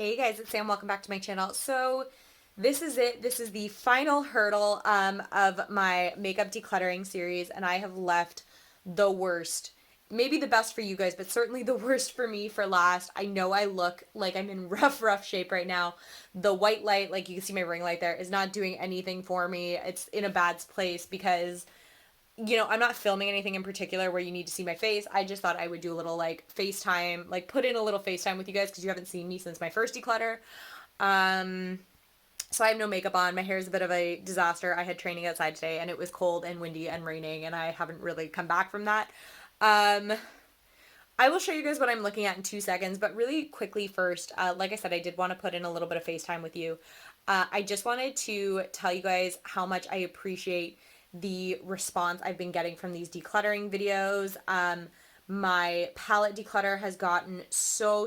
Hey guys, it's Sam. Welcome back to my channel. So this is it. This is the final hurdle of my makeup decluttering series, and I have left the worst, maybe the best for you guys, but certainly the worst for me for last. I know I look like I'm in rough shape right now. The white light, like you can see my ring light there, is not doing anything for me. It's in a bad place because I'm not filming anything in particular where you need to see my face. I just thought I would do a little like FaceTime, like put in a little FaceTime with you guys because you haven't seen me since my first declutter. Um, so I have no makeup on. My hair is a bit of a disaster. I had training outside today and it was cold and windy and raining and I haven't really come back from that. Um, I will show you guys what I'm looking at in 2 seconds, but really quickly first, like I said, I did want to put in a little bit of FaceTime with you. I just wanted to tell you guys how much I appreciate the response I've been getting from these decluttering videos. My palette declutter has gotten so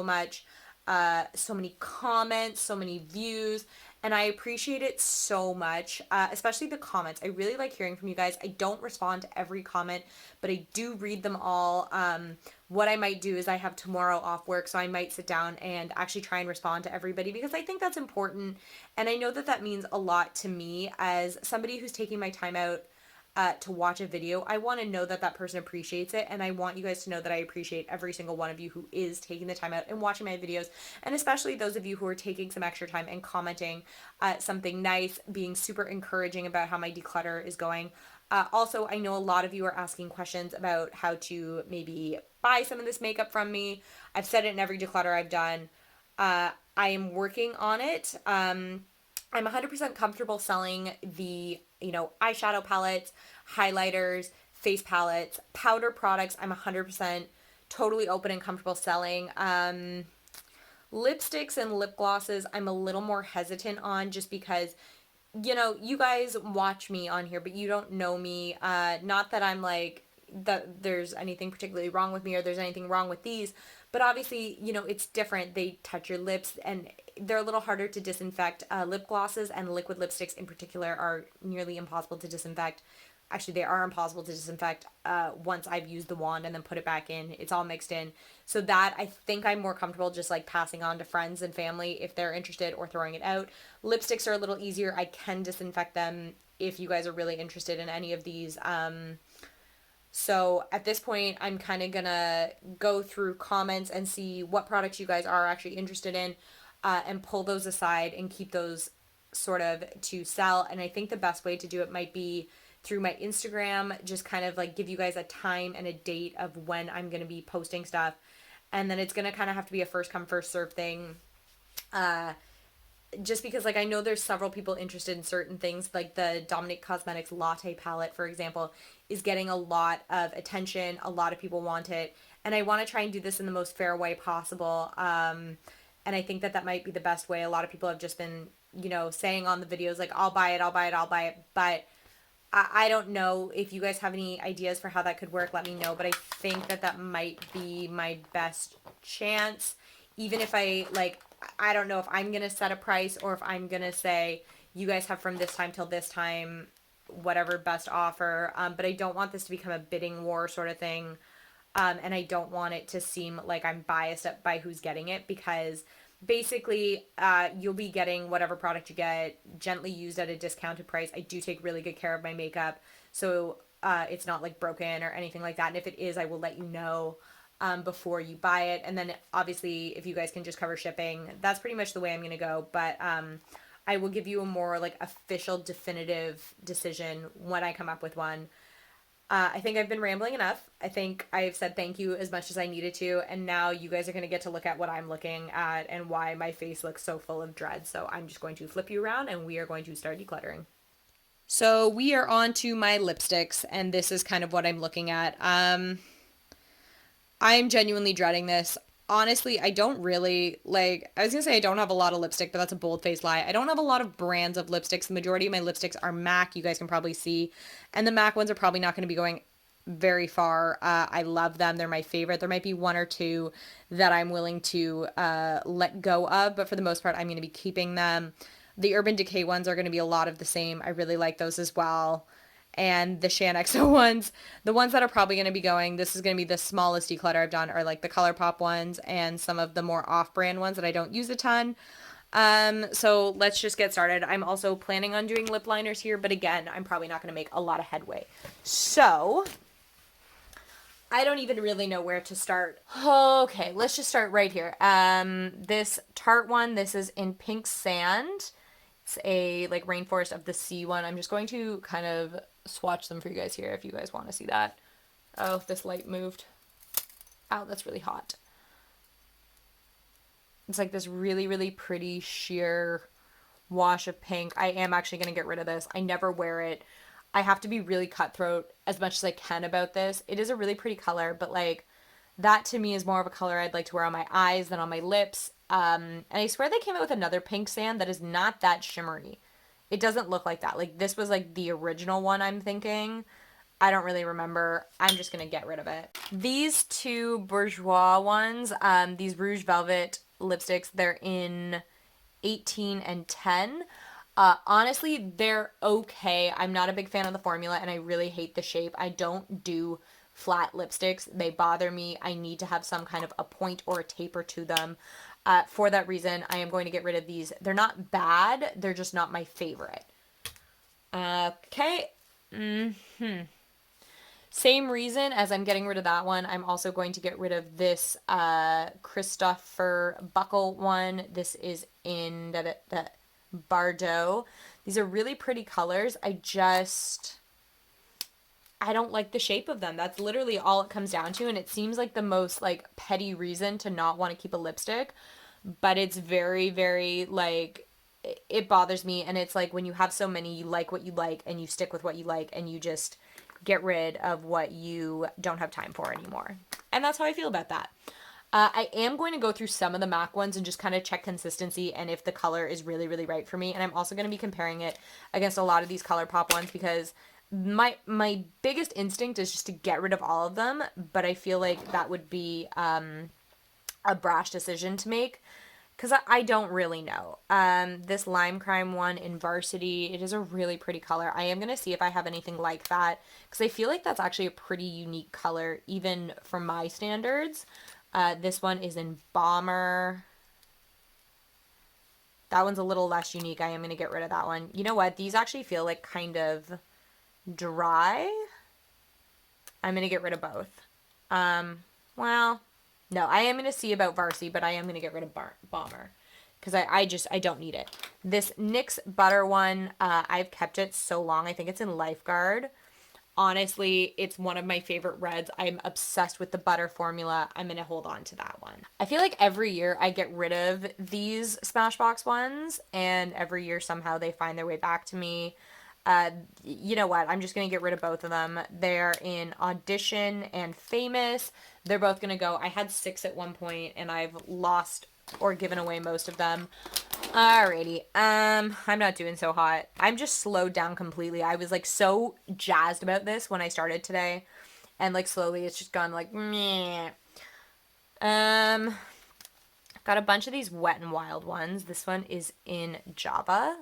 much, so many comments, so many views, and I appreciate it so much, especially the comments. I really like hearing from you guys. I don't respond to every comment, but I do read them all. What I might do is I have tomorrow off work, so I might sit down and actually try and respond to everybody because I think that's important. And I know that that means a lot to me as somebody who's taking my time out to watch a video. I want to know that that person appreciates it, and I want you guys to know that I appreciate every single one of you who is taking the time out and watching my videos, and especially those of you who are taking some extra time and commenting something nice, being super encouraging about how my declutter is going. Also, I know a lot of you are asking questions about how to maybe buy some of this makeup from me. I've said it in every declutter I've done. I am working on it. I'm 100% comfortable selling the, eyeshadow palettes, highlighters, face palettes, powder products. I'm 100% totally open and comfortable selling. Lipsticks and lip glosses, I'm a little more hesitant on just because you guys watch me on here, but you don't know me. Not that I'm like that there's anything particularly wrong with me or there's anything wrong with these, but obviously, it's different. They touch your lips and they're a little harder to disinfect. Lip glosses and liquid lipsticks in particular are nearly impossible to disinfect. Actually, they are impossible to disinfect once I've used the wand and then put it back in. It's all mixed in. So that I think I'm more comfortable just like passing on to friends and family if they're interested or throwing it out. Lipsticks are a little easier. I can disinfect them if you guys are really interested in any of these. So at this point, I'm kind of gonna go through comments and see what products you guys are actually interested in and pull those aside and keep those sort of to sell. And I think the best way to do it might be through my Instagram, just kind of like give you guys a time and a date of when I'm going to be posting stuff. And then it's going to kind of have to be a first come, first serve thing. Just because like I know there's several people interested in certain things, like the Dominic Cosmetics latte palette, for example, is getting a lot of attention. A lot of people want it. And I want to try and do this in the most fair way possible. And I think that that might be the best way. A lot of people have just been, saying on the videos, like, I'll buy it, I'll buy it, I'll buy it. But I don't know if you guys have any ideas for how that could work. Let me know. But I think that that might be my best chance. Even if I don't know if I'm going to set a price or if I'm going to say, you guys have from this time till this time, whatever best offer. But I don't want this to become a bidding war sort of thing. And I don't want it to seem like I'm biased by who's getting it because basically you'll be getting whatever product you get gently used at a discounted price. I do take really good care of my makeup, so it's not like broken or anything like that. And if it is, I will let you know before you buy it. And then obviously if you guys can just cover shipping, that's pretty much the way I'm going to go. But I will give you a more like official definitive decision when I come up with one. I think I've been rambling enough. I think I've said thank you as much as I needed to, and now you guys are going to get to look at what I'm looking at and why my face looks so full of dread. So I'm just going to flip you around and we are going to start decluttering. So we are on to my lipsticks, and this is kind of what I'm looking at. I'm genuinely dreading this. Honestly, I don't really like. I was gonna say I don't have a lot of lipstick, but that's a bold-faced lie. I don't have a lot of brands of lipsticks. The majority of my lipsticks are MAC. You guys can probably see, and the MAC ones are probably not going to be going very far. I love them. They're my favorite. There might be one or two that I'm willing to let go of, but for the most part, I'm going to be keeping them. The Urban Decay ones are going to be a lot of the same. I really like those as well. and the Shannexo ones. The ones that are probably going to be going, this is going to be the smallest declutter I've done, are like the ColourPop ones and some of the more off-brand ones that I don't use a ton. So let's just get started. I'm also planning on doing lip liners here, but again, I'm probably not going to make a lot of headway. So I don't even really know where to start. Okay, let's just start right here. This Tarte one, this is in Pink Sand. It's a like Rainforest of the Sea one. I'm just going to kind of swatch them for you guys here if you guys want to see that. Oh, this light moved. Ow, that's really hot. It's like this really, really pretty sheer wash of pink. I am actually going to get rid of this. I never wear it. I have to be really cutthroat as much as I can about this. It is a really pretty color, but like that to me is more of a color I'd like to wear on my eyes than on my lips. And I swear they came out with another Pink Sand that is not that shimmery. It doesn't look like that. Like this was like the original one, I'm thinking. I don't really remember. I'm just going to get rid of it. These two Bourjois ones, these Rouge Velvet lipsticks, they're in 18 and 10. Honestly, they're okay. I'm not a big fan of the formula and I really hate the shape. I don't do flat lipsticks. They bother me. I need to have some kind of a point or a taper to them. For that reason, I am going to get rid of these. They're not bad. They're just not my favorite. Okay. Same reason as I'm getting rid of that one, I'm also going to get rid of this Christopher Buckle one. This is in the Bordeaux. These are really pretty colors. I don't like the shape of them. That's literally all it comes down to, and it seems like the most like petty reason to not want to keep a lipstick, but it's very, very like it bothers me. And it's like when you have so many, you like what you like and you stick with what you like and you just get rid of what you don't have time for anymore. And that's how I feel about that. I am going to go through some of the MAC ones and just kind of check consistency and if the color is really, really right for me. And I'm also going to be comparing it against a lot of these ColourPop ones because my biggest instinct is just to get rid of all of them, but I feel like that would be a brash decision to make because I don't really know. This Lime Crime one in Varsity, it is a really pretty color. I am going to see if I have anything like that because I feel like that's actually a pretty unique color even for my standards. This one is in Bomber. That one's a little less unique. I am going to get rid of that one. You know what? These actually feel like kind of dry. I'm going to get rid of both. Well, no, I am going to see about Varsity, but I am going to get rid of Bomber because I don't need it. This NYX Butter one, I've kept it so long. I think it's in Lifeguard. Honestly, it's one of my favorite reds. I'm obsessed with the butter formula. I'm going to hold on to that one. I feel like every year I get rid of these Smashbox ones, and every year somehow they find their way back to me. You know what? I'm just going to get rid of both of them. They're in Audition and Famous. They're both going to go. I had 6 at one point, and I've lost or given away most of them. Alrighty. I'm not doing so hot. I'm just slowed down completely. I was like so jazzed about this when I started today. And like slowly it's just gone like meh. Got a bunch of these Wet n Wild ones. This one is in Java.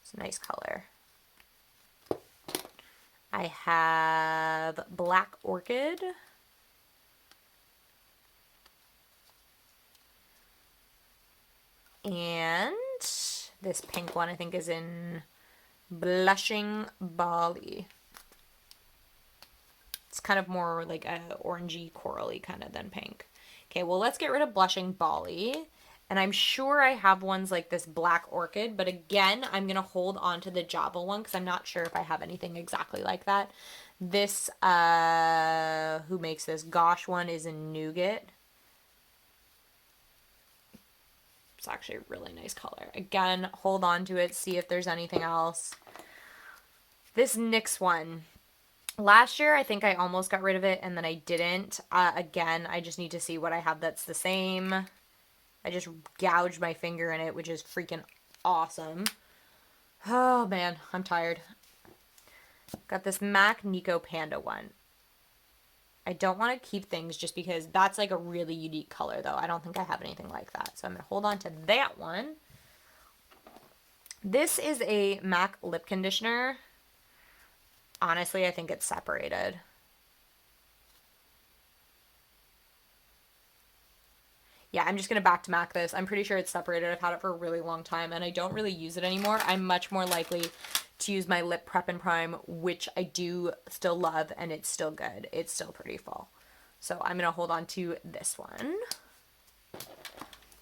It's a nice color. I have Black Orchid. And this pink one I think is in Blushing Bali. It's kind of more like a orangey corally kind of than pink. Okay, well let's get rid of Blushing Bali. And I'm sure I have ones like this Black Orchid, but again, I'm going to hold on to the Java one because I'm not sure if I have anything exactly like that. This, who makes this? Gosh one is in Nougat. It's actually a really nice color. Again, hold on to it, see if there's anything else. This NYX one. Last year, I think I almost got rid of it, and then I didn't. Again, I just need to see what I have that's the same. I just gouged my finger in it, which is freaking awesome. Oh, man, I'm tired. Got this MAC Nico Panda one. I don't want to keep things just because that's like a really unique color though. I don't think I have anything like that. So I'm going to hold on to that one. This is a MAC lip conditioner. Honestly, I think it's separated. Yeah, I'm just going to back to MAC this. I'm pretty sure it's separated. I've had it for a really long time and I don't really use it anymore. I'm much more likely to use my Lip Prep and Prime, which I do still love, and it's still good. It's still pretty full. So I'm going to hold on to this one.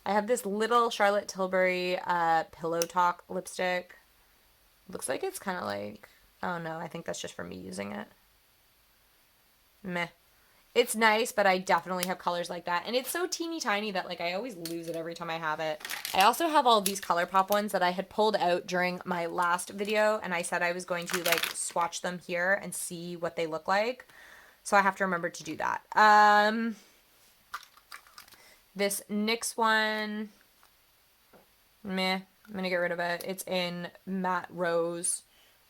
I have this little Charlotte Tilbury Pillow Talk lipstick. Looks like it's kind of like, oh no, I think that's just for me using it. Meh. It's nice, but I definitely have colors like that. And it's so teeny tiny that like I always lose it every time I have it. I also have all these ColourPop ones that I had pulled out during my last video, and I said I was going to like swatch them here and see what they look like. So I have to remember to do that. This NYX one, meh, I'm gonna get rid of it. It's in matte rose.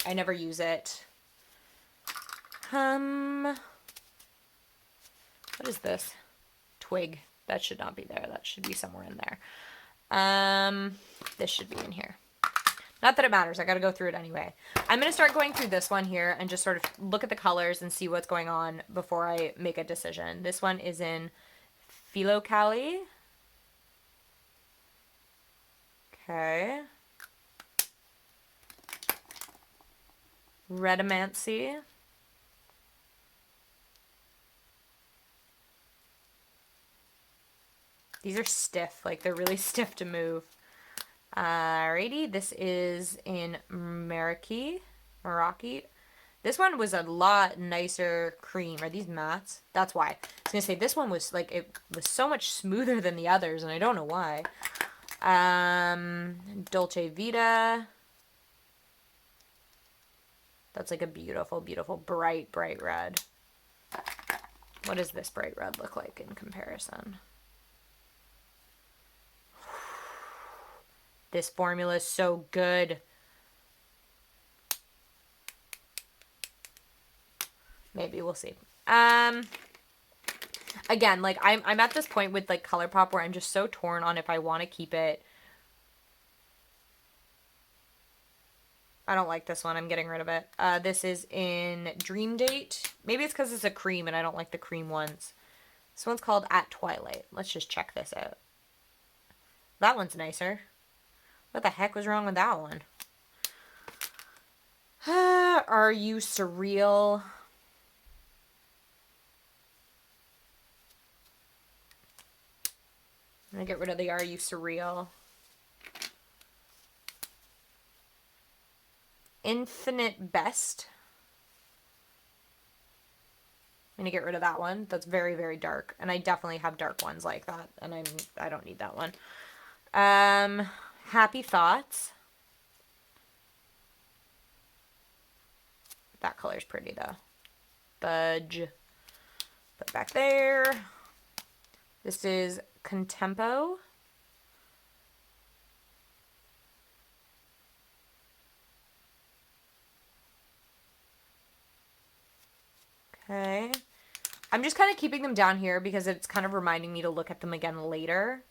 I never use it. What is this? Twig. That should not be there. That should be somewhere in there. This should be in here. Not that it matters. I got to go through it anyway. I'm going to start going through this one here and just sort of look at the colors and see what's going on before I make a decision. This one is in Philo Cali. Okay. Redimancy. These are stiff, like they're really stiff to move. Alrighty, this is in Meraki. This one was a lot nicer cream. Are these mattes? That's why. I was gonna say this one was like, it was so much smoother than the others, and I don't know why. Dolce Vita. That's like a beautiful, beautiful, bright, bright red. What does this bright red look like in comparison? This formula is so good. Maybe we'll see. Again, like I'm at this point with like ColourPop where I'm just so torn on if I want to keep it. I don't like this one. I'm getting rid of it. This is in Dream Date. Maybe it's because it's a cream and I don't like the cream ones. This one's called At Twilight. Let's just check this out. That one's nicer. What the heck was wrong with that one? Are You Surreal? I'm gonna get rid of the Are You Surreal. Infinite Best. I'm gonna get rid of that one. That's very, very dark. And I definitely have dark ones like that. And I don't need that one. Happy Thoughts. That color's pretty though. Budge. Put back there. This is Contempo. Okay. I'm just kind of keeping them down here because it's kind of reminding me to look at them again later.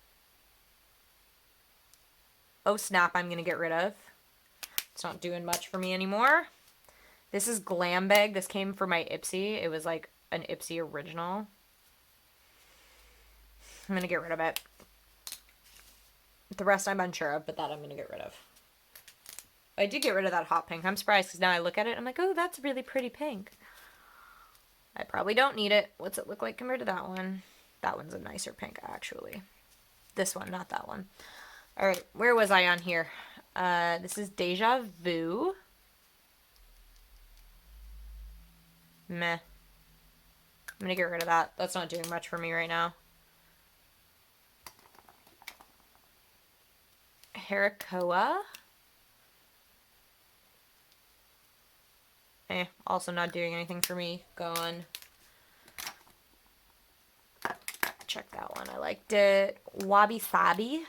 Oh Snap, I'm going to get rid of. It's not doing much for me anymore. This is Glam Bag. This came for my Ipsy. It was like an Ipsy original. I'm going to get rid of it. The rest I'm unsure of, but that I'm going to get rid of. I did get rid of that hot pink. I'm surprised because now I look at it and I'm like, oh, that's a really pretty pink. I probably don't need it. What's it look like compared to that one? That one's a nicer pink, actually. This one, not that one. All right, where was I on here? This is Deja Vu. Meh. I'm going to get rid of that. That's not doing much for me right now. Harakoa. Also not doing anything for me. Gone. Check that one. I liked it. Wabi Sabi.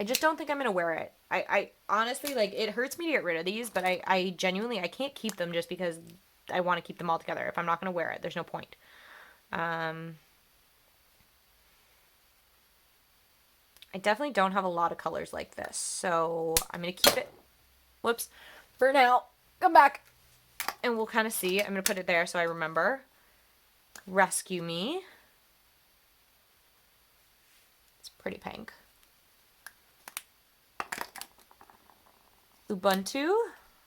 I just don't think I'm going to wear it. I honestly, like, it hurts me to get rid of these, but I genuinely, I can't keep them just because I want to keep them all together. If I'm not going to wear it, there's no point. I definitely don't have a lot of colors like this, so I'm going to keep it, whoops, for now. Come back, and we'll kind of see. I'm going to put it there so I remember. Rescue Me. It's pretty pink. Ubuntu.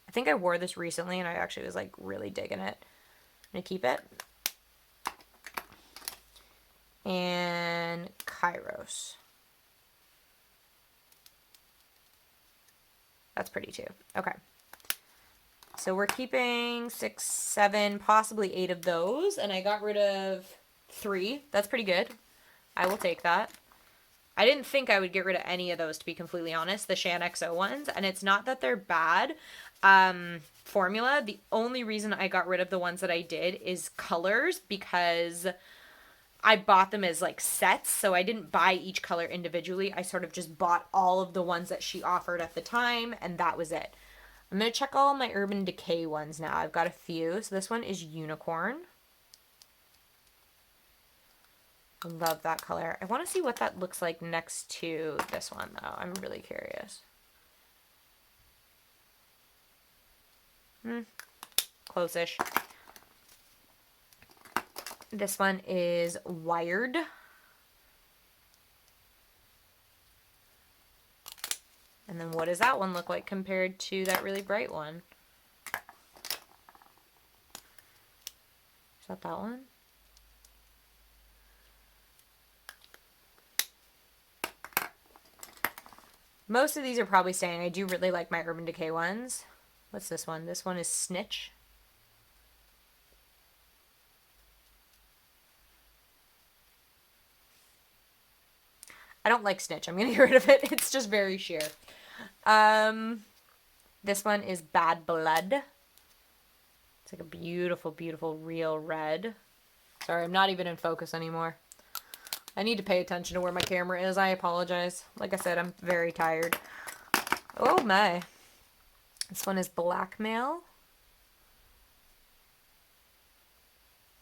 I think I wore this recently, and I actually was, like, really digging it. I'm going to keep it. And Kairos. That's pretty too. Okay. So we're keeping 6, 7, possibly 8 of those, and I got rid of 3. That's pretty good. I will take that. I didn't think I would get rid of any of those, to be completely honest, the Shan XO ones, and it's not that they're bad formula. The only reason I got rid of the ones that I did is colors, because I bought them as like sets, so I didn't buy each color individually. I sort of just bought all of the ones that she offered at the time, and that was it. I'm going to check all my Urban Decay ones now. I've got a few. So this one is Unicorn. I love that color. I want to see what that looks like next to this one, though. I'm really curious. Close-ish. This one is Wired. And then what does that one look like compared to that really bright one? Is that one? Most of these are probably staying. I do really like my Urban Decay ones. What's this one? This one is Snitch. I don't like Snitch. I'm going to get rid of it. It's just very sheer. This one is Bad Blood. It's like a beautiful, beautiful real red. Sorry, I'm not even in focus anymore. I need to pay attention to where my camera is. I apologize. Like I said, I'm very tired. Oh my. This one is Blackmail.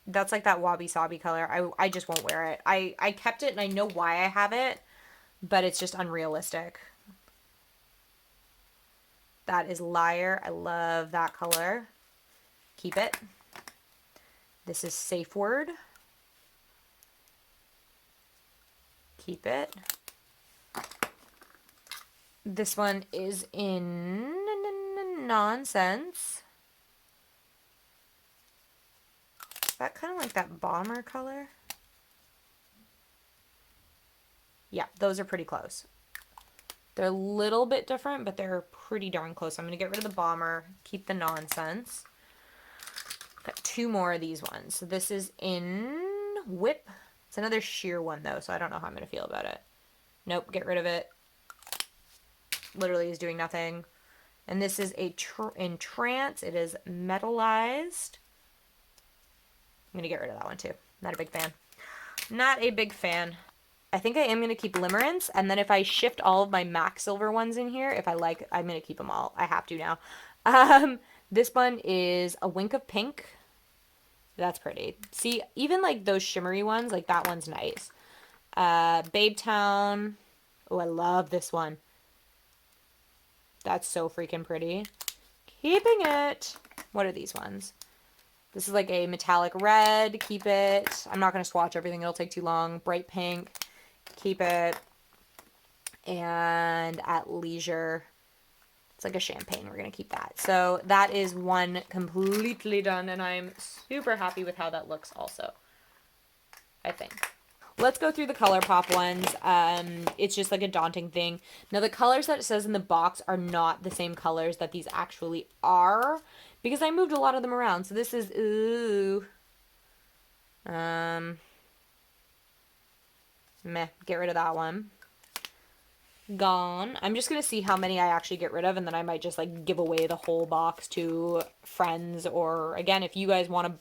That's like that wabi-sabi color. I just won't wear it. I kept it and I know why I have it, but it's just unrealistic. That is Liar. I love that color. Keep it. This is Safe Word. Keep it. This one is in Nonsense. Is that kind of like that bomber color? Yeah, those are pretty close. They're a little bit different, but they're pretty darn close. I'm going to get rid of the bomber, keep the Nonsense. Got 2 more of these ones. So this is in Whip. It's another sheer one, though, so I don't know how I'm going to feel about it. Nope, get rid of it. Literally is doing nothing. And this is in Trance. It is metallized. I'm going to get rid of that one, too. Not a big fan. Not a big fan. I think I am going to keep Limerence, and then if I shift all of my MAC Silver ones in here, if I like, I'm going to keep them all. I have to now. This one is A Wink of Pink. That's pretty. See, even like those shimmery ones, like that one's nice. Babe Town. Oh, I love this one. That's so freaking pretty. Keeping it. What are these ones? This is like a metallic red. Keep it. I'm not going to swatch everything. It'll take too long. Bright pink. Keep it. And At Leisure. It's like a champagne. We're going to keep that. So that is one completely done. And I'm super happy with how that looks also. I think. Let's go through the ColourPop ones. It's just like a daunting thing. Now the colors that it says in the box are not the same colors that these actually are, because I moved a lot of them around. So this is, ooh. Meh, get rid of that one. Gone. I'm just going to see how many I actually get rid of, and then I might just like give away the whole box to friends, or again, if you guys want to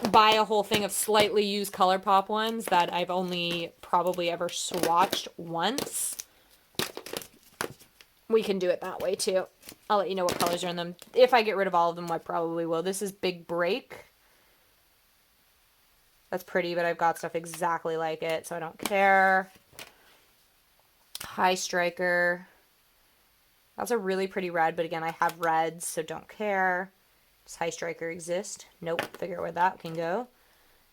buy a whole thing of slightly used ColourPop ones that I've only probably ever swatched once, we can do it that way too. I'll let you know what colors are in them. If I get rid of all of them, I probably will. This is Big Break. That's pretty, but I've got stuff exactly like it, so I don't care. High Striker. That's a really pretty red, but again, I have reds, so don't care. Does High Striker exist? Nope. Figure out where that can go.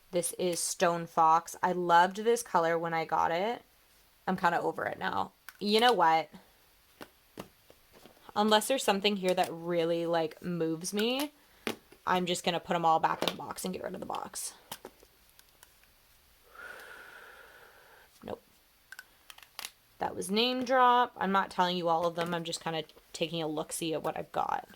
This is Stone Fox. I loved this color when I got it. I'm kind of over it now. You know what? Unless there's something here that really, like, moves me, I'm just going to put them all back in the box and get rid of the box. Nope. That was name drop. I'm not telling you all of them. I'm just kind of taking a look-see at what I've got.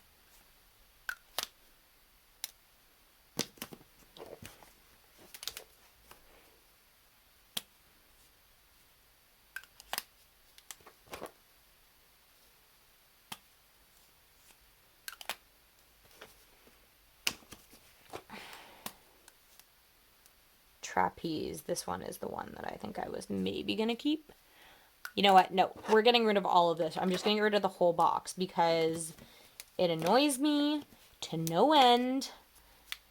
Trapeze. This one is the one that I think I was maybe going to keep. You know what? No, we're getting rid of all of this. I'm just getting rid of the whole box because it annoys me to no end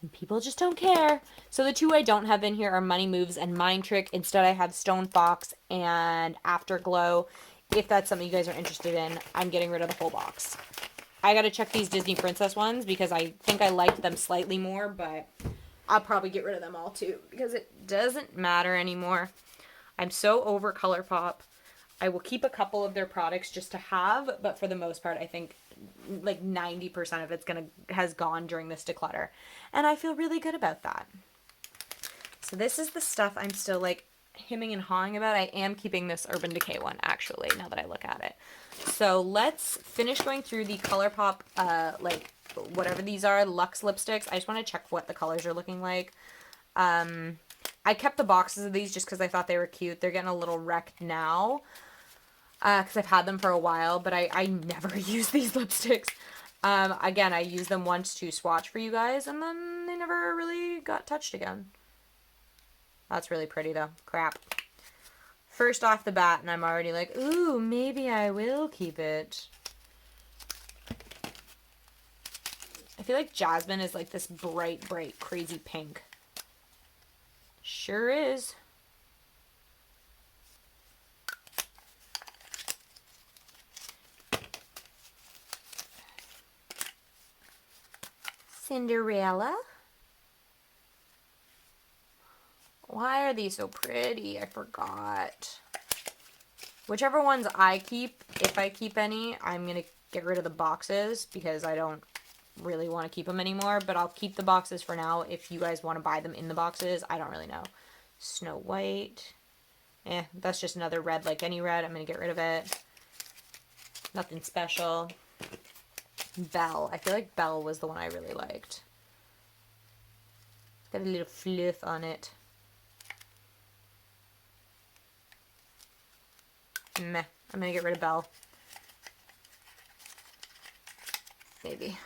and people just don't care. So the two I don't have in here are Money Moves and Mind Trick. Instead, I have Stone Fox and Afterglow. If that's something you guys are interested in, I'm getting rid of the whole box. I got to check these Disney Princess ones because I think I liked them slightly more, but I'll probably get rid of them all too because it doesn't matter anymore. I'm so over ColourPop. I will keep a couple of their products just to have, but for the most part, I think like 90% of it's has gone during this declutter. And I feel really good about that. So this is the stuff I'm still like hemming and hawing about. I am keeping this Urban Decay one actually, now that I look at it. So let's finish going through the ColourPop, like whatever these are, Luxe lipsticks. I just want to check what the colors are looking like. I kept the boxes of these just because I thought they were cute. They're getting a little wrecked now because I've had them for a while, but I never use these lipsticks. Again, I used them once to swatch for you guys, and then they never really got touched again. That's really pretty, though. Crap. First off the bat, and I'm already like, ooh, maybe I will keep it. I feel like Jasmine is like this bright, bright, crazy pink. Sure is. Cinderella. Why are these so pretty? I forgot. Whichever ones I keep, if I keep any, I'm going to get rid of the boxes because I don't really want to keep them anymore, but I'll keep the boxes for now if you guys want to buy them in the boxes. I don't really know. Snow White. That's just another red like any red. I'm going to get rid of it. Nothing special. Belle. I feel like Belle was the one I really liked. It's got a little fluff on it. Meh. I'm going to get rid of Belle. Maybe.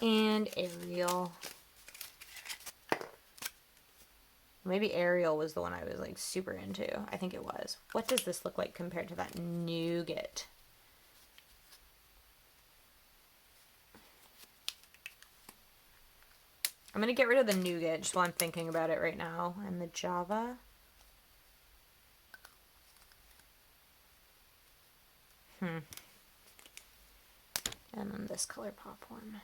And Ariel. Maybe Ariel was the one I was like super into. I think it was. What does this look like compared to that Nougat? I'm going to get rid of the Nougat just while I'm thinking about it right now. And the Java. And then this ColourPop one.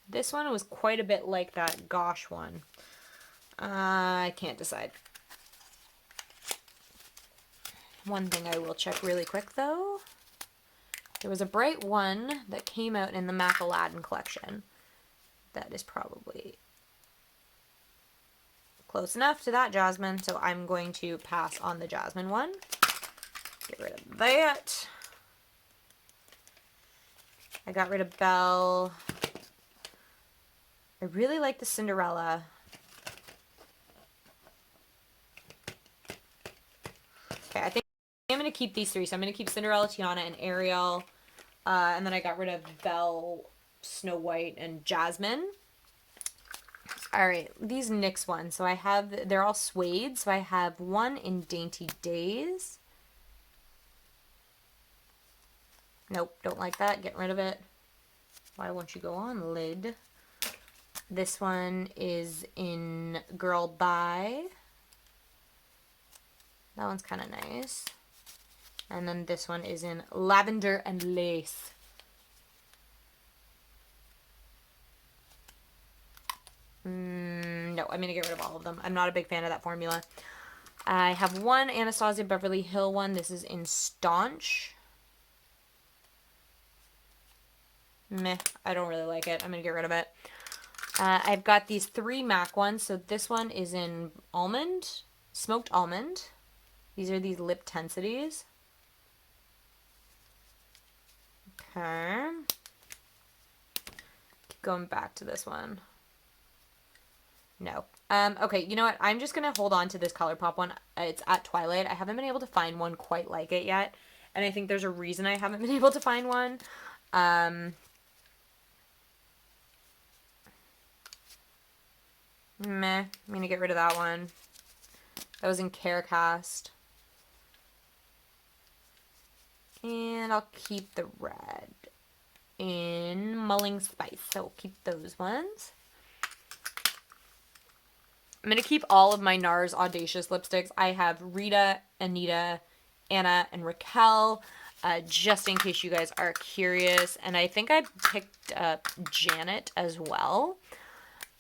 This one was quite a bit like that Gosh one. I can't decide. One thing I will check really quick though. There was a bright one that came out in the MAC Aladdin collection. That is probably close enough to that Jasmine, so I'm going to pass on the Jasmine one. Get rid of that. I got rid of Belle. I really like the Cinderella. Okay, I think I'm going to keep these three. So I'm going to keep Cinderella, Tiana, and Ariel. And then I got rid of Belle, Snow White, and Jasmine. Alright, these NYX ones. So I have, they're all suede. So I have one in Dainty Days. Nope, don't like that. Get rid of it. Why won't you go on, lid? This one is in Girl Bye. That one's kind of nice. And then this one is in Lavender and Lace. No, I'm going to get rid of all of them. I'm not a big fan of that formula. I have one Anastasia Beverly Hill one. This is in Staunch. Meh, I don't really like it. I'm going to get rid of it. I've got these 3 MAC ones. So this one is in Almond, Smoked Almond. These are these lip tensities. Okay. Keep going back to this one. No. Okay, you know what? I'm just going to hold on to this ColourPop one. It's at Twilight. I haven't been able to find one quite like it yet. And I think there's a reason I haven't been able to find one. Meh. I'm going to get rid of that one. That was in Carecast. And I'll keep the red in Mulling Spice. So we'll keep those ones. I'm going to keep all of my NARS Audacious lipsticks. I have Rita, Anita, Anna, and Raquel, just in case you guys are curious. And I think I picked up Janet as well.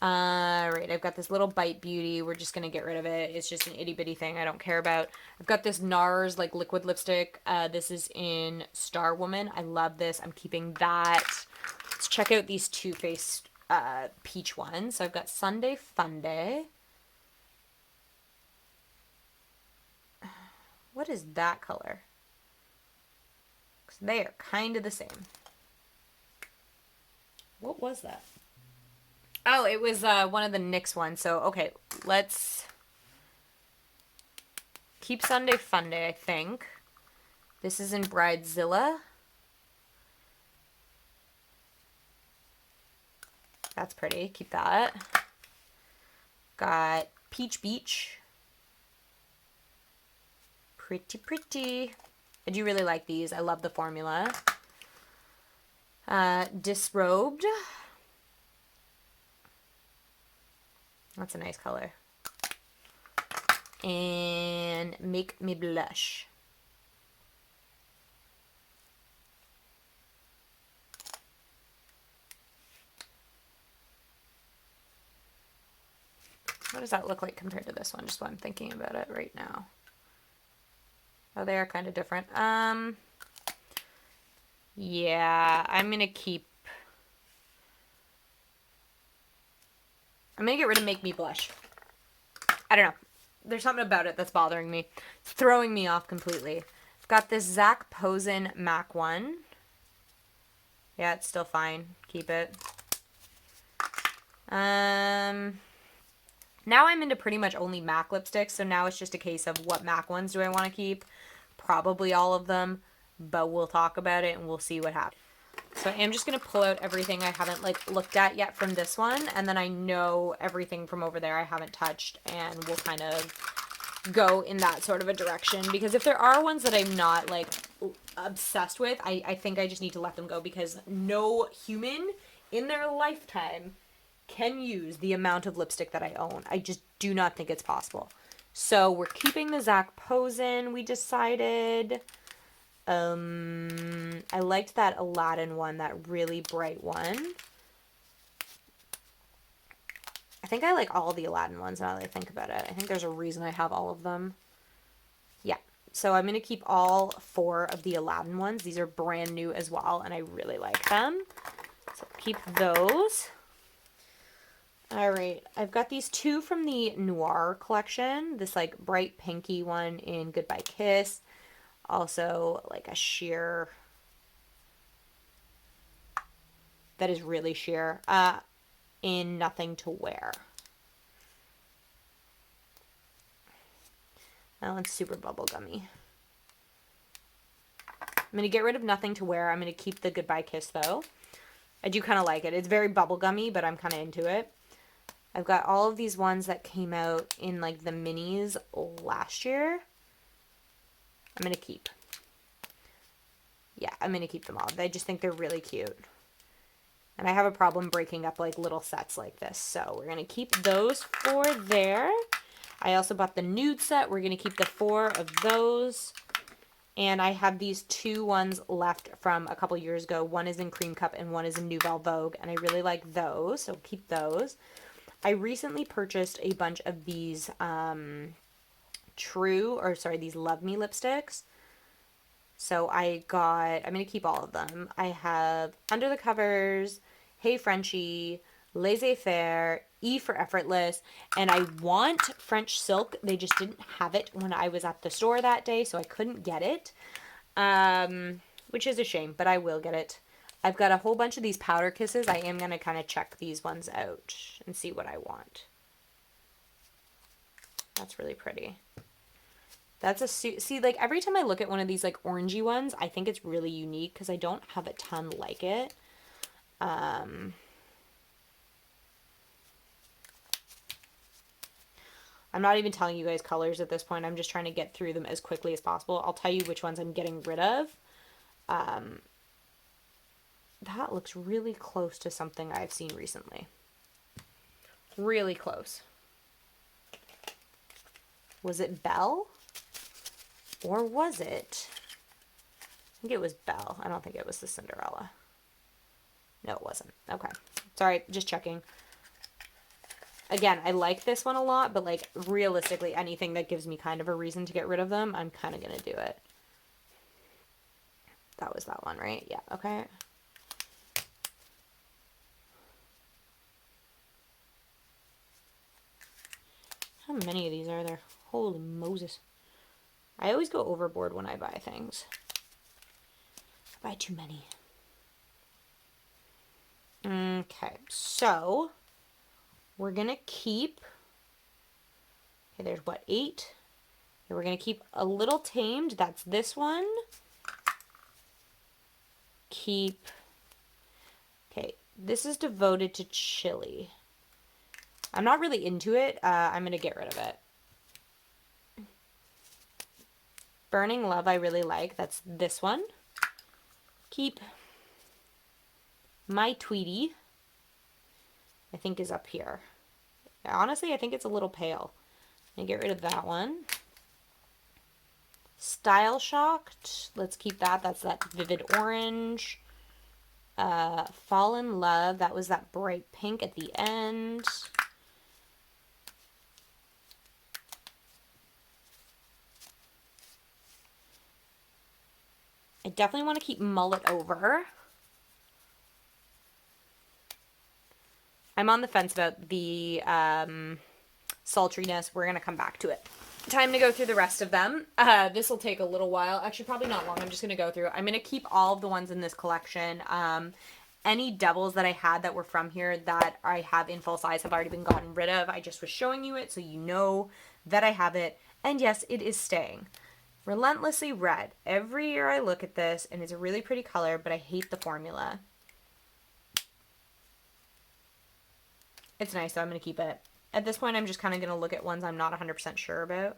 Right, I've got this little Bite Beauty. We're just going to get rid of it. It's just an itty bitty thing I don't care about. I've got this NARS like liquid lipstick. This is in Star Woman. I love this. I'm keeping that. Let's check out these Too Faced peach ones. So I've got Sunday Funday. What is that color? 'Cause they are kind of the same. What was that? Oh, it was one of the NYX ones. So, okay, let's keep Sunday Funday, I think. This is in Bridezilla. That's pretty. Keep that. Got Peach Beach. Pretty, pretty. I do really like these. I love the formula. Disrobed. That's a nice color. And Make Me Blush. What does that look like compared to this one? Just while I'm thinking about it right now. Oh, they are kind of different. Yeah, I'm going to get rid of Make Me Blush. I don't know. There's something about it that's bothering me. It's throwing me off completely. I've got this Zac Posen MAC one. Yeah, it's still fine. Keep it. Now I'm into pretty much only MAC lipsticks, so now it's just a case of what MAC ones do I want to keep. Probably all of them, but we'll talk about it and we'll see what happens. So I am just going to pull out everything I haven't looked at yet from this one, and then I know everything from over there I haven't touched, and we'll kind of go in that sort of a direction, because if there are ones that I'm not obsessed with, I think I just need to let them go, because no human in their lifetime can use the amount of lipstick that I own. I just do not think it's possible. So we're keeping the Zac Posen, we decided. I liked that Aladdin one, that really bright one. I think I like all the Aladdin ones now that I think about it. I think there's a reason I have all of them. Yeah, so I'm going to keep all 4 of the Aladdin ones. These are brand new as well, and I really like them. So keep those. All right, I've got these 2 from the Noir collection. This bright pinky one in Goodbye Kiss. Also a sheer that is really sheer in Nothing to Wear. That one's super bubblegummy. I'm going to get rid of Nothing to Wear. I'm going to keep the Goodbye Kiss though. I do kind of like it. It's very bubblegummy, but I'm kind of into it. I've got all of these ones that came out in the minis last year. I'm going to keep. Yeah, I'm going to keep them all. I just think they're really cute. And I have a problem breaking up like little sets like this. So we're going to keep those 4 there. I also bought the nude set. We're going to keep the 4 of those. And I have these 2 ones left from a couple years ago. One is in Cream Cup and one is in Nouvelle Vogue. And I really like those, so keep those. I recently purchased a bunch of these these Love Me lipsticks. So I'm going to keep all of them. I have Under the Covers, Hey Frenchie, Laissez-Faire, E for Effortless, and I want French Silk. They just didn't have it when I was at the store that day, so I couldn't get it, which is a shame, but I will get it. I've got a whole bunch of these Powder Kisses. I am going to kind of check these ones out and see what I want. That's really pretty. That's a see, like every time I look at one of these like orangey ones, I think it's really unique because I don't have a ton like it. I'm not even telling you guys colors at this point. I'm just trying to get through them as quickly as possible. I'll tell you which ones I'm getting rid of. That looks really close to something I've seen recently. Really close. Was it Belle? Or was it? I think it was Belle. I don't think it was the Cinderella. No, it wasn't. Okay. Sorry, just checking. Again, I like this one a lot, but like realistically, anything that gives me kind of a reason to get rid of them, I'm kind of going to do it. That was that one, right? Yeah, okay. How many of these are there? Holy Moses. I always go overboard when I buy things. I buy too many. Okay, so we're going to keep, okay, there's what, 8? Okay, we're going to keep a Little Tamed. That's this one. Keep, okay, this is Devoted to Chili. I'm not really into it. I'm going to get rid of it. Burning Love I really like. That's this one. Keep My Tweety. I think is up here. Honestly, I think it's a little pale. I'm going to get rid of that one. Style Shocked. Let's keep that. That's that vivid orange. Fall in Love. That was that bright pink at the end. I definitely want to keep Mullet Over. I'm on the fence about the sultriness. We're going to come back to it. Time to go through the rest of them. This will take a little while. Actually, probably not long. I'm just going to go through. I'm going to keep all of the ones in this collection. Any doubles that I had that were from here that I have in full size have already been gotten rid of. I just was showing you it so you know that I have it. And yes, it is staying. Relentlessly Red. Every year I look at this, and it's a really pretty color, but I hate the formula. It's nice, so I'm going to keep it. At this point, I'm just kind of going to look at ones I'm not 100% sure about.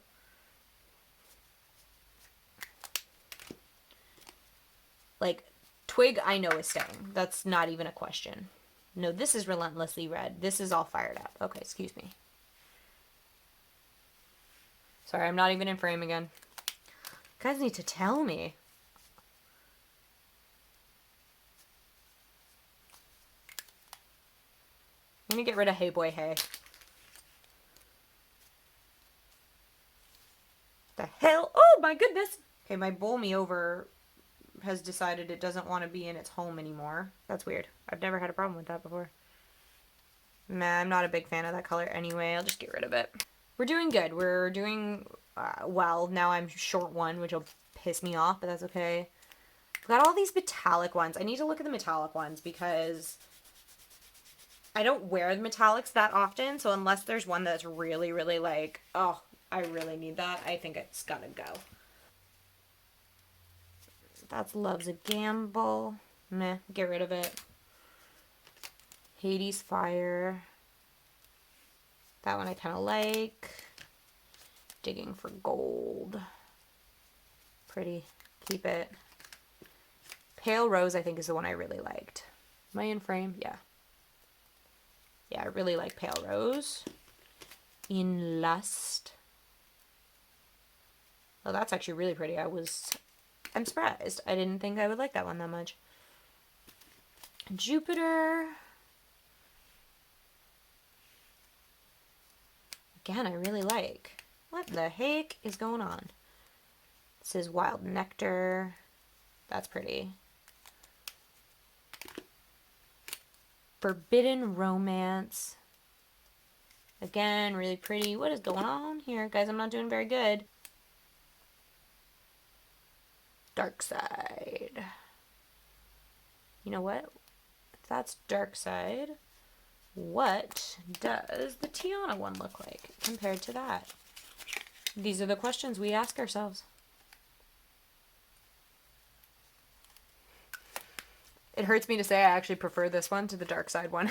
Like, Twig, I know is staying. That's not even a question. No, this is Relentlessly Red. This is all fired up. Okay, excuse me. Sorry, I'm not even in frame again. You guys need to tell me. I'm going to get rid of Hey Boy Hey. The hell? Oh my goodness! Okay, my Bowl Me Over has decided it doesn't want to be in its home anymore. That's weird. I've never had a problem with that before. Nah, I'm not a big fan of that color anyway. I'll just get rid of it. We're doing good. We're doing well. Now I'm short one, which will piss me off, but that's okay. I've got all these metallic ones. I need to look at the metallic ones because I don't wear the metallics that often. So unless there's one that's really, really like, oh, I really need that, I think it's gotta go. That's Love's a Gamble. Meh, get rid of it. Hades Fire. That one I kind of like. Digging for Gold. Pretty. Keep it. Pale Rose I think is the one I really liked. Am I in frame? Yeah. Yeah, I really like Pale Rose. In Lust. Oh, that's actually really pretty. I'm surprised. I didn't think I would like that one that much. Jupiter. Again, I really like. What the heck is going on? This is Wild Nectar. That's pretty. Forbidden Romance. Again, really pretty. What is going on here? Guys, I'm not doing very good. Dark Side. You know what? If that's Dark Side, what does the Tiana one look like compared to that? These are the questions we ask ourselves. It hurts me to say I actually prefer this one to the Dark Side one.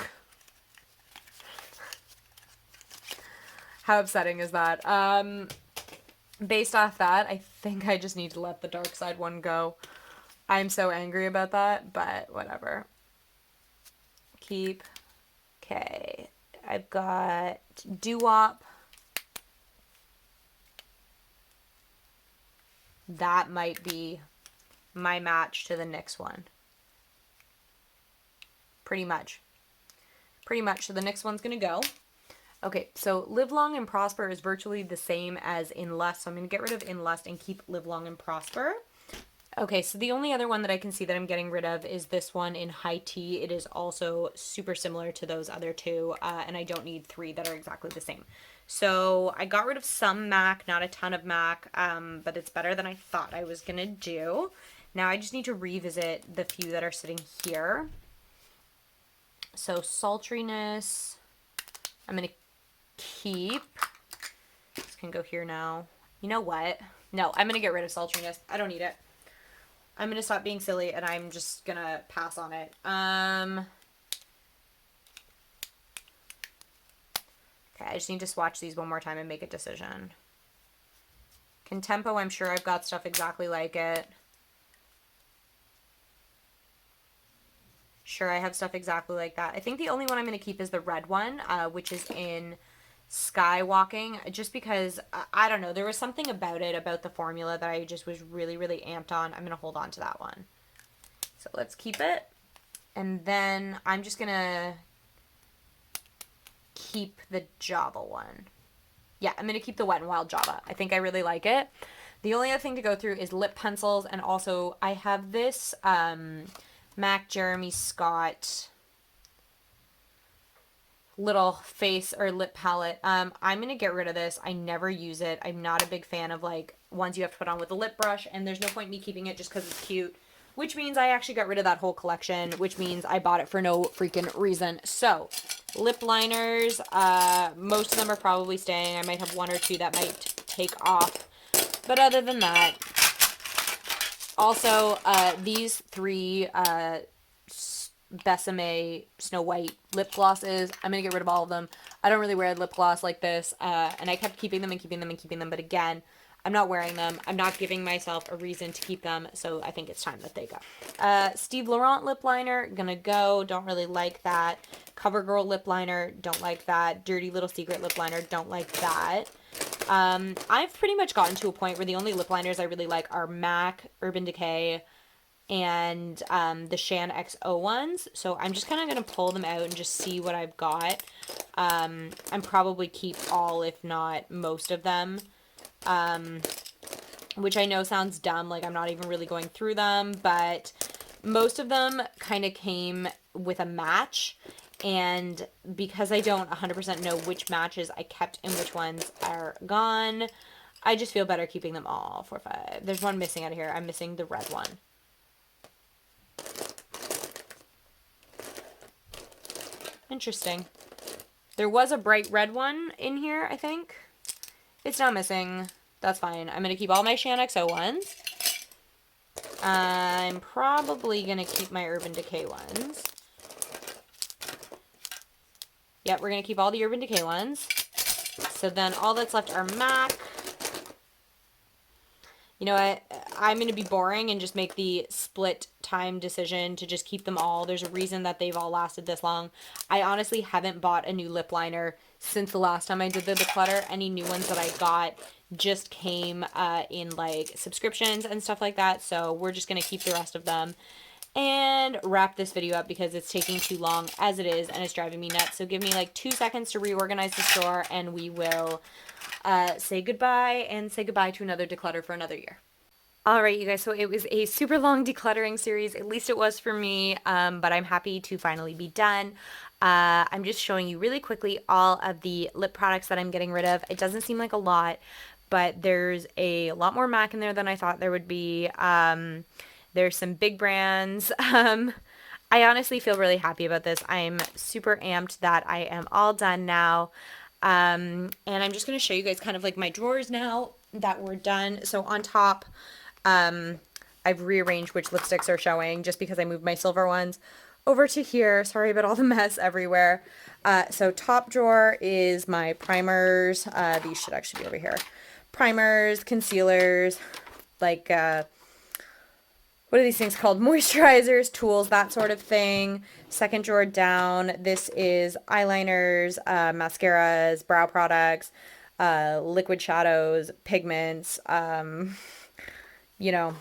How upsetting is that? Based off that, I think I just need to let the Dark Side one go. I'm so angry about that, but whatever. Keep. Okay. I've got Doo-Wop. That might be my match to the next one. Pretty much. So the next one's going to go. Okay, so Live Long and Prosper is virtually the same as In Lust. So I'm going to get rid of In Lust and keep Live Long and Prosper. Okay, so the only other one that I can see that I'm getting rid of is this one in High Tea. It is also super similar to those other two, and I don't need three that are exactly the same. So I got rid of some MAC, not a ton of MAC, but it's better than I thought I was going to do. Now I just need to revisit the few that are sitting here. So Sultriness, I'm going to keep. This can go here now. You know what? No, I'm going to get rid of Sultriness. I don't need it. I'm going to stop being silly and I'm just going to pass on it. Okay, I just need to swatch these one more time and make a decision. Contempo, I'm sure I've got stuff exactly like it. Sure, I have stuff exactly like that. I think the only one I'm going to keep is the red one, which is in Skywalking, just because, I don't know, there was something about it, about the formula, that I just was really, really amped on. I'm going to hold on to that one. So let's keep it. And then I'm just going to keep the Java one. Yeah, I'm going to keep the Wet n Wild Java. I think I really like it. The only other thing to go through is lip pencils, and also I have this MAC Jeremy Scott little face or lip palette. I'm going to get rid of this. I never use it. I'm not a big fan of like ones you have to put on with a lip brush, and there's no point in me keeping it just because it's cute, which means I actually got rid of that whole collection, which means I bought it for no freaking reason. So lip liners, most of them are probably staying. I might have one or two that might take off, but other than that, also these three Besame Snow White lip glosses, I'm going to get rid of all of them. I don't really wear lip gloss like this, and I kept keeping them and keeping them and keeping them, but again, I'm not wearing them. I'm not giving myself a reason to keep them, so I think it's time that they go. Steve Laurent lip liner, gonna go. Don't really like that. CoverGirl lip liner, don't like that. Dirty Little Secret lip liner, don't like that. I've pretty much gotten to a point where the only lip liners I really like are MAC, Urban Decay, and the Shan XO ones. So I'm just kind of going to pull them out and just see what I've got. And probably keep all, if not most of them. Which I know sounds dumb, like I'm not even really going through them, but most of them kind of came with a match. And because I don't 100% know which matches I kept and which ones are gone, I just feel better keeping them all. 4, 5. There's one missing out of here. I'm missing the red one. Interesting. There was a bright red one in here, I think. It's not missing. That's fine. I'm going to keep all my Shan XO ones. I'm probably going to keep my Urban Decay ones. Yep, we're going to keep all the Urban Decay ones. So then all that's left are MAC. You know what? I'm going to be boring and just make the split time decision to just keep them all. There's a reason that they've all lasted this long. I honestly haven't bought a new lip liner since the last time I did the declutter. Any new ones that I got just came in like subscriptions and stuff like that. So we're just going to keep the rest of them and wrap this video up because it's taking too long as it is and it's driving me nuts. So give me like 2 seconds to reorganize the store and we will say goodbye and say goodbye to another declutter for another year. All right, you guys, so it was a super long decluttering series, at least it was for me, but I'm happy to finally be done. I'm just showing you really quickly all of the lip products that I'm getting rid of. It doesn't seem like a lot, but there's a lot more MAC in there than I thought there would be. There's some big brands. I honestly feel really happy about this. I'm super amped that I am all done now. And I'm just going to show you guys kind of like my drawers now that we're done. So on top, I've rearranged which lipsticks are showing just because I moved my silver ones over to here. Sorry about all the mess everywhere. So top drawer is my primers. These should actually be over here. Primers, concealers, like, what are these things called? Moisturizers, tools, that sort of thing. Second drawer down, this is eyeliners, mascaras, brow products, liquid shadows, pigments, you know,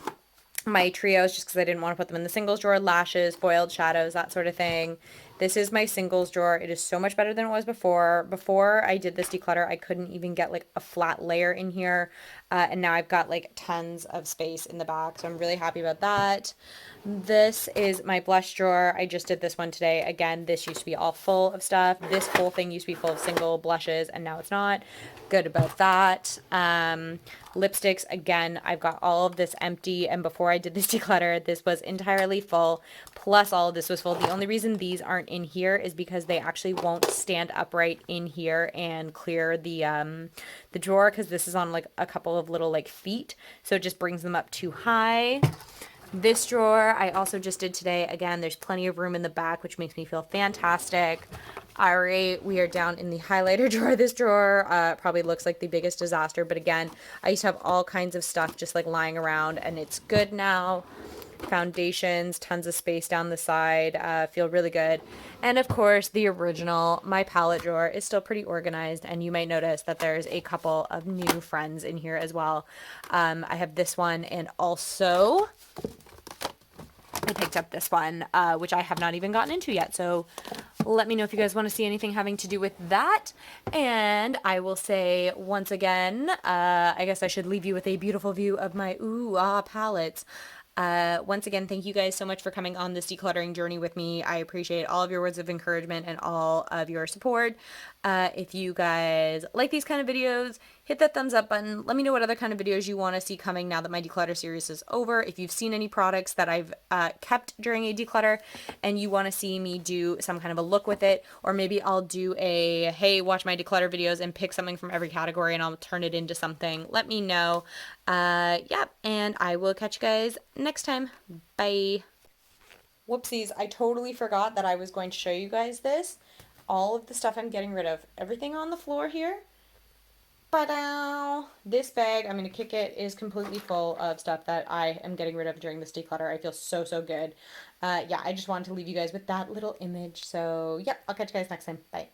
my trios just because I didn't want to put them in the singles drawer, lashes, foiled shadows, that sort of thing. This is my singles drawer. It is so much better than it was before. Before I did this declutter, I couldn't even get like a flat layer in here. And now I've got like tons of space in the back. So I'm really happy about that. This is my blush drawer. I just did this one today. Again, this used to be all full of stuff. This whole thing used to be full of single blushes and now it's not. Good about that. Lipsticks, again, I've got all of this empty, and before I did this declutter, this was entirely full, plus all of this was full. The only reason these aren't in here is because they actually won't stand upright in here and clear the drawer, because this is on like a couple of little like feet, so it just brings them up too high. This drawer I also just did today. Again, there's plenty of room in the back, which makes me feel fantastic. All right, we are down in the highlighter drawer. This drawer probably looks like the biggest disaster, but again, I used to have all kinds of stuff just like lying around, and it's good now. Foundations, tons of space down the side, feel really good. And of course, the original, my palette drawer, is still pretty organized, and you might notice that there's a couple of new friends in here as well. I have this one, and also I picked up this one, which I have not even gotten into yet. So let me know if you guys want to see anything having to do with that. And I will say once again, I guess I should leave you with a beautiful view of my palettes. Once again, thank you guys so much for coming on this decluttering journey with me. I appreciate all of your words of encouragement and all of your support. If you guys like these kind of videos, hit that thumbs up button. Let me know what other kind of videos you want to see coming now that my declutter series is over. If you've seen any products that I've kept during a declutter and you want to see me do some kind of a look with it, or maybe I'll do a, hey, watch my declutter videos and pick something from every category and I'll turn it into something, let me know. Yeah, and I will catch you guys next time. Bye. Whoopsies, I totally forgot that I was going to show you guys this. All of the stuff I'm getting rid of. Everything on the floor here. Ba-dow! This bag, I'm going to kick it, is completely full of stuff that I am getting rid of during this declutter. I feel so, so good. Yeah, I just wanted to leave you guys with that little image. So, yep, I'll catch you guys next time. Bye.